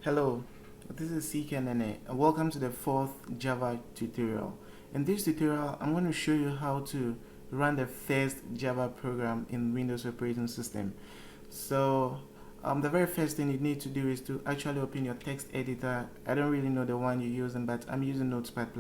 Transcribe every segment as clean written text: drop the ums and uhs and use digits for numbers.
Hello, this is CKNNA and welcome to the fourth Java tutorial. In this tutorial, I'm going to show you how to run the first Java program in Windows operating system. So, the very first thing you need to do is to actually open your text editor. I don't really know the one you're using, but I'm using Notepad++.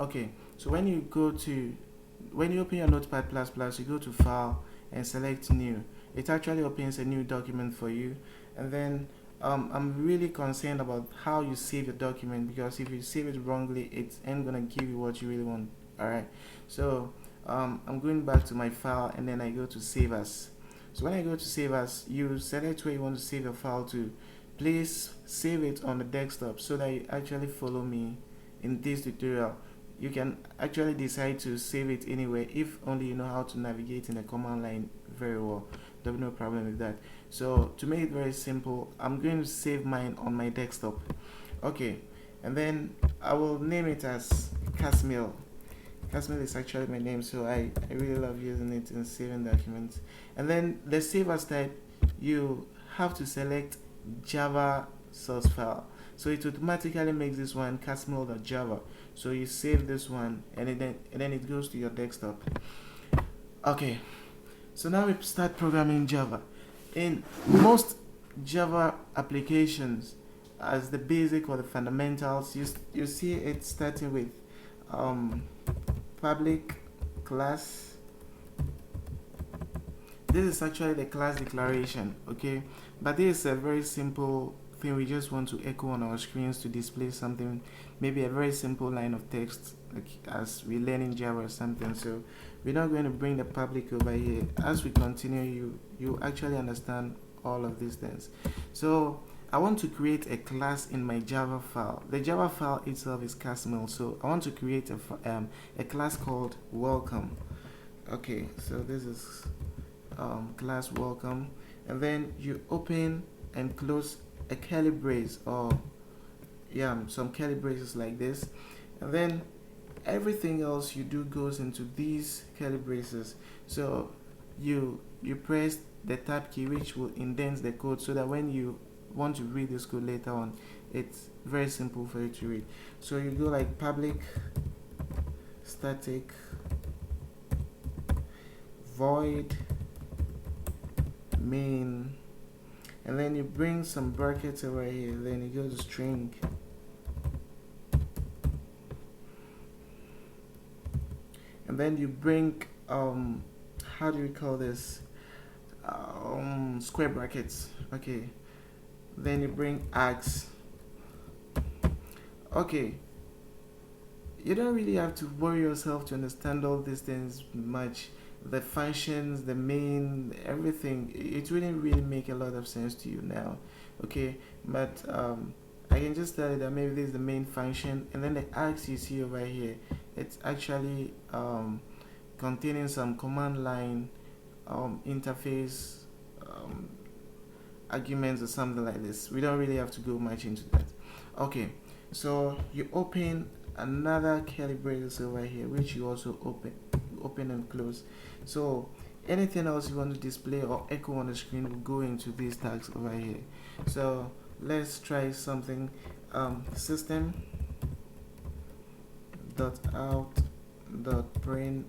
Okay, so when you open your Notepad++, you go to File and select New. It actually opens a new document for you, and then I'm really concerned about how you save your document, because if you save it wrongly, it ain't gonna give you what you really want. Alright, so I'm going back to my file and then I go to Save As. So when I go to Save As, you select where you want to save your file to. Please save it on the desktop so that you actually follow me in this tutorial. You can actually decide to save it anywhere if only you know how to navigate in the command line very well. There'll be no problem with that. So to make it very simple, I'm going to save mine on my desktop. Okay, and then I will name it as Casmil. Casmil is actually my name, so I really love using it in saving documents. And then the save as type, you have to select Java source file. So it automatically makes this one casmil.java. So you save this one and then it goes to your desktop. Okay, so now we start programming Java. In most Java applications, as the basic or the fundamentals, you see it starting with public class. This is actually the class declaration, okay? But this is a very simple thing we just want to echo on our screens to display something, maybe a very simple line of text, like as we learn in Java or something. So we're not going to bring the public over here. As we continue, you actually understand all of these things. So I want to create a class in my Java file. The Java file itself is Casmil, so I want to create a class called welcome. Okay, so this is class welcome, and then you open and close a curly brace, or some curly braces like this, and then everything else you do goes into these curly braces. So you press the tab key, which will indent the code, so that when you want to read this code later on, it's very simple for you to read. So you go like public static void main, and then you bring some brackets over here, then you go to string, and then you bring how do we call this, square brackets. Okay, then you bring args. Okay, you don't really have to worry yourself to understand all these things much. The functions, the main, everything, it wouldn't really make a lot of sense to you now. Okay, but I can just tell you that maybe this is the main function, and then the args you see over here, it's actually containing some command line interface arguments or something like this. We don't really have to go much into that. Okay, so you open another curly braces over here, which you also open and close. So anything else you want to display or echo on the screen will go into these tags over here. So let's try something. System dot out dot print.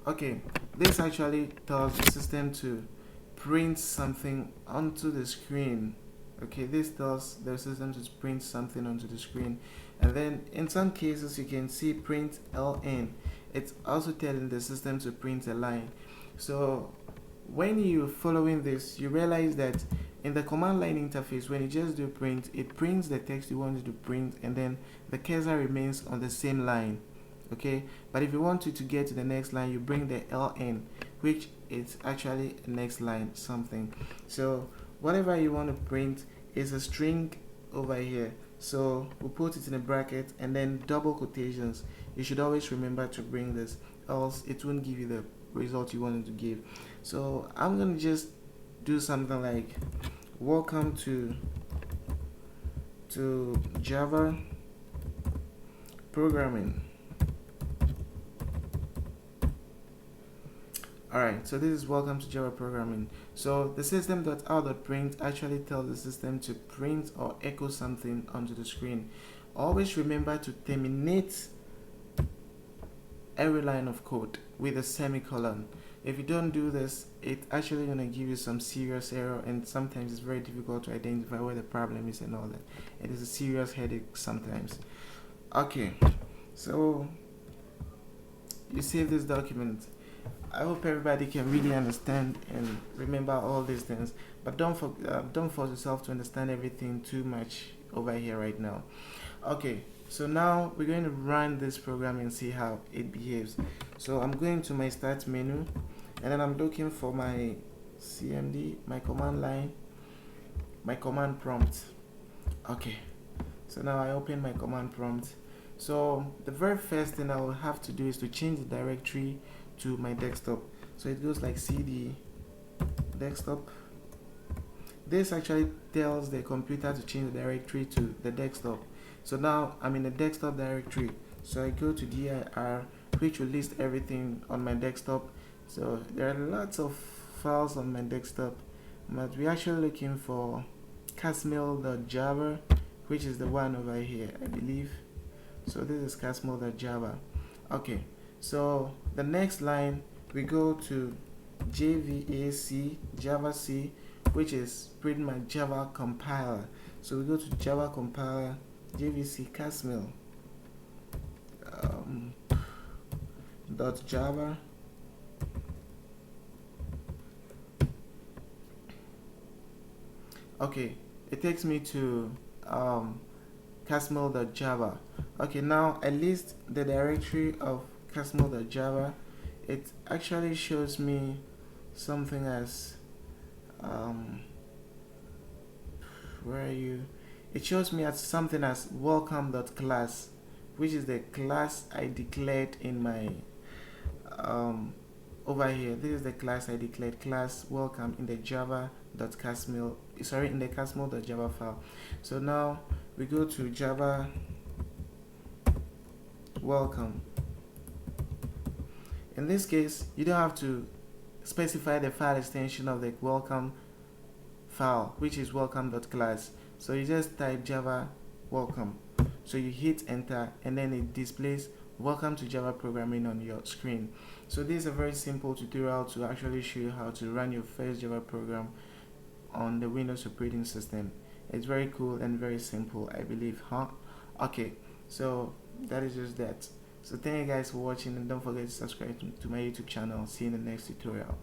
Okay, this actually tells the system to print something onto the screen. Okay, this tells the system to print something onto the screen, and then in some cases you can see print ln. It's also telling the system to print a line. So when you're following this, you realize that in the command line interface, when you just do print, it prints the text you wanted to print, and then the cursor remains on the same line. Okay, but if you want it to get to the next line, you bring the ln, which is actually next line something. So whatever you want to print is a string over here, so we'll put it in a bracket and then double quotations. You should always remember to bring this, else it won't give you the result you wanted to give. So I'm gonna just do something like welcome to Java programming. Alright, so this is welcome to Java programming. So the system.out.print actually tells the system to print or echo something onto the screen. Always remember to terminate every line of code with a semicolon. If you don't do this, it's actually going to give you some serious error, and sometimes it's very difficult to identify where the problem is and all that. It is a serious headache sometimes. Okay, so you save this document. I hope everybody can really understand and remember all these things, but don't force yourself to understand everything too much over here right now. Okay, so now we're going to run this program and see how it behaves. So I'm going to my start menu, and then I'm looking for my CMD, my command line, my command prompt. Okay, so now I open my command prompt. So the very first thing I will have to do is to change the directory to my desktop. So it goes like cd desktop. This actually tells the computer to change the directory to the desktop. So now I'm in the desktop directory. So I go to dir, which will list everything on my desktop. So there are lots of files on my desktop, but we're actually looking for casmil.java, which is the one over here, I believe. So this is casmil.java. Okay, so the next line we go to jvac javac, which is pretty much Java compiler. So we go to Java compiler jvc casmil .java. Okay, it takes me to casmil.java. Okay, now I list the directory of casmil.java. It actually shows me something as where are you? It shows me as something as welcome.class, which is the class I declared in my over here. This is the class I declared, class welcome, in the java.casmil, sorry, in the casmil.java file. So now we go to Java welcome. In this case, you don't have to specify the file extension of the welcome file, which is welcome.class. So you just type Java welcome. So you hit enter, and then it displays welcome to Java programming on your screen. So this is a very simple tutorial to actually show you how to run your first Java program on the Windows operating system. It's very cool and very simple, I believe, huh? Okay, so that is just that. So thank you guys for watching, and don't forget to subscribe to my YouTube channel. See you in the next tutorial.